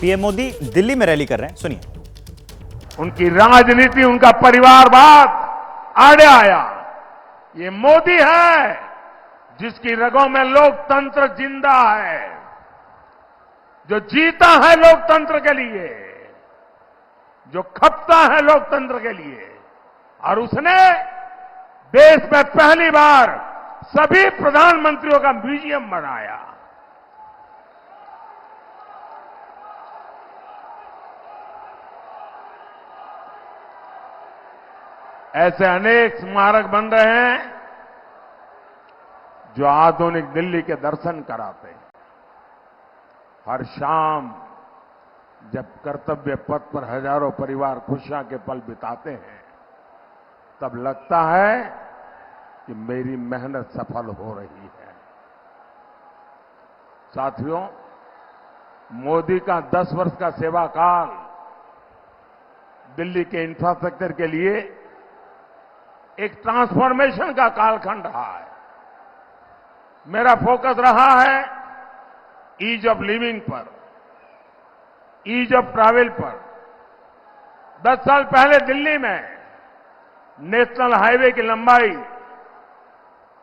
PM Modi Delhi में rally कर रहे हैं, सुनिए। उनकी राजनीति, उनका परिवारवाद आड़े आया। ये मोदी है जिसकी रगों में लोकतंत्र जिंदा है, जो जीता है लोकतंत्र के लिए, जो खपता है लोकतंत्र के लिए। और उसने देश में पहली बार सभी प्रधानमंत्रियों का म्यूजियम बनाया। ऐसे अनेक स्मारक बन रहे हैं जो आधुनिक दिल्ली के दर्शन कराते हैं। हर शाम जब कर्तव्य पथ पर हजारों परिवार खुशियां के पल बिताते हैं, तब लगता है कि मेरी मेहनत सफल हो रही है। साथियों, मोदी का 10 वर्ष का सेवा काल दिल्ली के इंफ्रास्ट्रक्चर के लिए एक ट्रांसफॉर्मेशन का कालखंड रहा है। मेरा फोकस रहा है ईज ऑफ लिविंग पर, ईज ऑफ ट्रैवल पर। 10 साल पहले दिल्ली में नेशनल हाईवे की लंबाई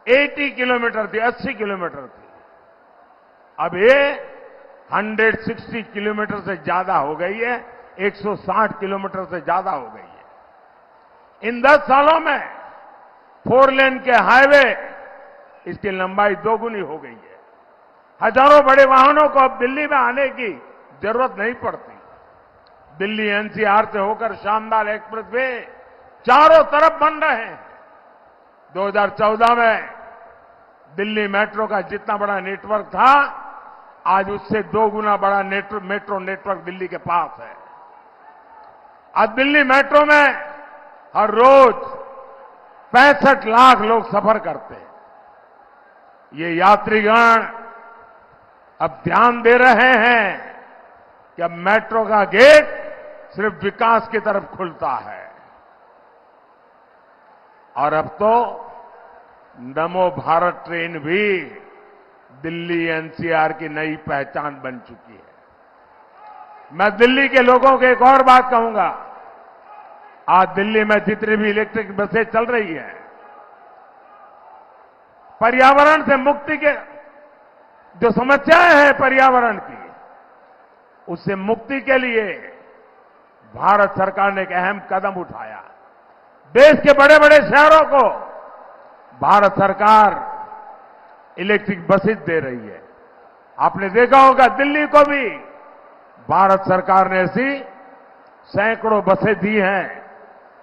80 किलोमीटर थी, 80 किलोमीटर थी। अब ये 160 किलोमीटर से ज्यादा हो गई है, 160 किलोमीटर से ज्यादा हो गई है। इन 10 सालों में 4 लेन के हाईवे, इसकी लंबाई 2 गुनी हो गई है। हजारों बड़े वाहनों को अब दिल्ली में आने की जरूरत नहीं पड़ती। दिल्ली एनसीआर से होकर शानदार एक्सप्रेसवे चारों तरफ बन रहे हैं। 2014 में दिल्ली मेट्रो का जितना बड़ा नेटवर्क था, आज उससे 2 गुना बड़ा मेट्रो नेटवर्क दिल्ली के पास है। आज दिल्ली मेट्रो में हर रोज 65 लाख लोग सफर करते हैं। ये यात्रीगण अब ध्यान दे रहे हैं कि अब मेट्रो का गेट सिर्फ विकास की तरफ खुलता है। और अब तो नमो भारत ट्रेन भी दिल्ली एनसीआर की नई पहचान बन चुकी है। मैं दिल्ली के लोगों को एक और बात कहूंगा। आज दिल्ली में जितनी भी इलेक्ट्रिक बसें चल रही हैं, पर्यावरण से मुक्ति के जो समस्याएं हैं पर्यावरण की, उससे मुक्ति के लिए भारत सरकार ने एक अहम कदम उठाया। देश के बड़े बड़े शहरों को भारत सरकार इलेक्ट्रिक बसेस दे रही है। आपने देखा होगा दिल्ली को भी भारत सरकार ने ऐसी सैकड़ों बसें दी हैं,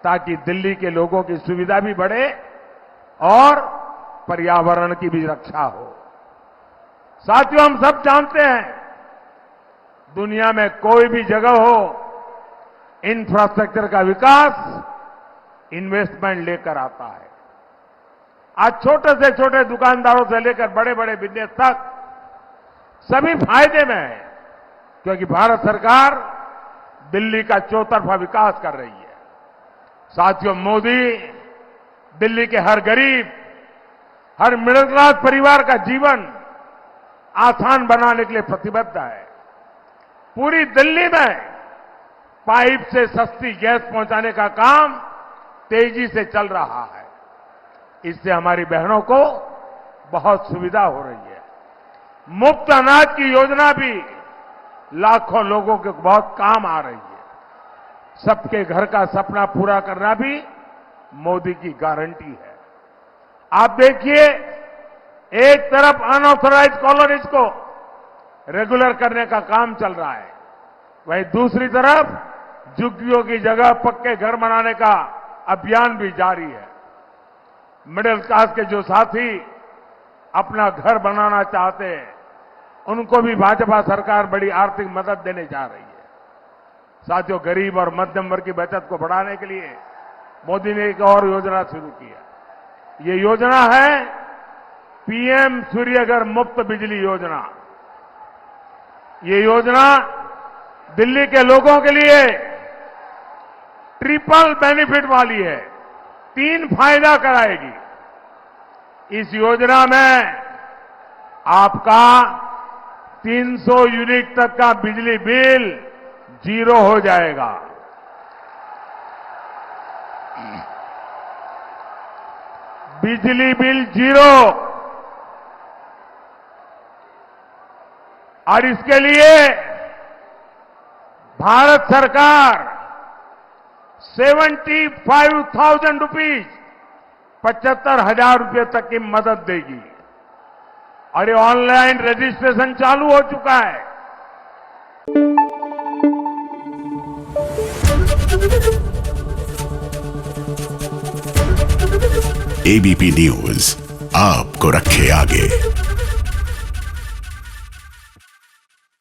ताकि दिल्ली के लोगों की सुविधा भी बढ़े और पर्यावरण की भी रक्षा हो। साथियों, हम सब जानते हैं, दुनिया में कोई भी जगह हो, इंफ्रास्ट्रक्चर का विकास इन्वेस्टमेंट लेकर आता है। आज छोटे से छोटे दुकानदारों से लेकर बड़े बड़े बिजनेस तक सभी फायदे में है, क्योंकि भारत सरकार दिल्ली का चौतरफा विकास कर रही है। साथियों, मोदी दिल्ली के हर गरीब, हर मिडिल क्लास परिवार का जीवन आसान बनाने के लिए प्रतिबद्ध है। पूरी दिल्ली में पाइप से सस्ती गैस पहुंचाने का काम तेजी से चल रहा है। इससे हमारी बहनों को बहुत सुविधा हो रही है। मुफ्त अनाज की योजना भी लाखों लोगों के बहुत काम आ रही है। सबके घर का सपना पूरा करना भी मोदी की गारंटी है। आप देखिए, एक तरफ अनऑथराइज्ड कॉलोनीज को रेगुलर करने का काम चल रहा है, वहीं दूसरी तरफ झुग्गियों की जगह पक्के घर बनाने का अभियान भी जारी है। मिडिल क्लास के जो साथी अपना घर बनाना चाहते हैं, उनको भी भाजपा सरकार बड़ी आर्थिक मदद देने जा रही है। साथियों, गरीब और मध्यम वर्ग की बचत को बढ़ाने के लिए मोदी ने एक और योजना शुरू की है। ये योजना है पीएम सूर्यघर मुफ्त बिजली योजना। ये योजना दिल्ली के लोगों के लिए ट्रिपल बेनिफिट वाली है, 3 फायदा कराएगी। इस योजना में आपका 300 यूनिट तक का बिजली बिल जीरो हो जाएगा। बिजली बिल जीरो। और इसके लिए भारत सरकार 75,000 रुपीज 75,000 रुपये तक की मदद देगी। और ये ऑनलाइन रजिस्ट्रेशन चालू हो चुका है। एबीपी न्यूज आपको रखे आगे।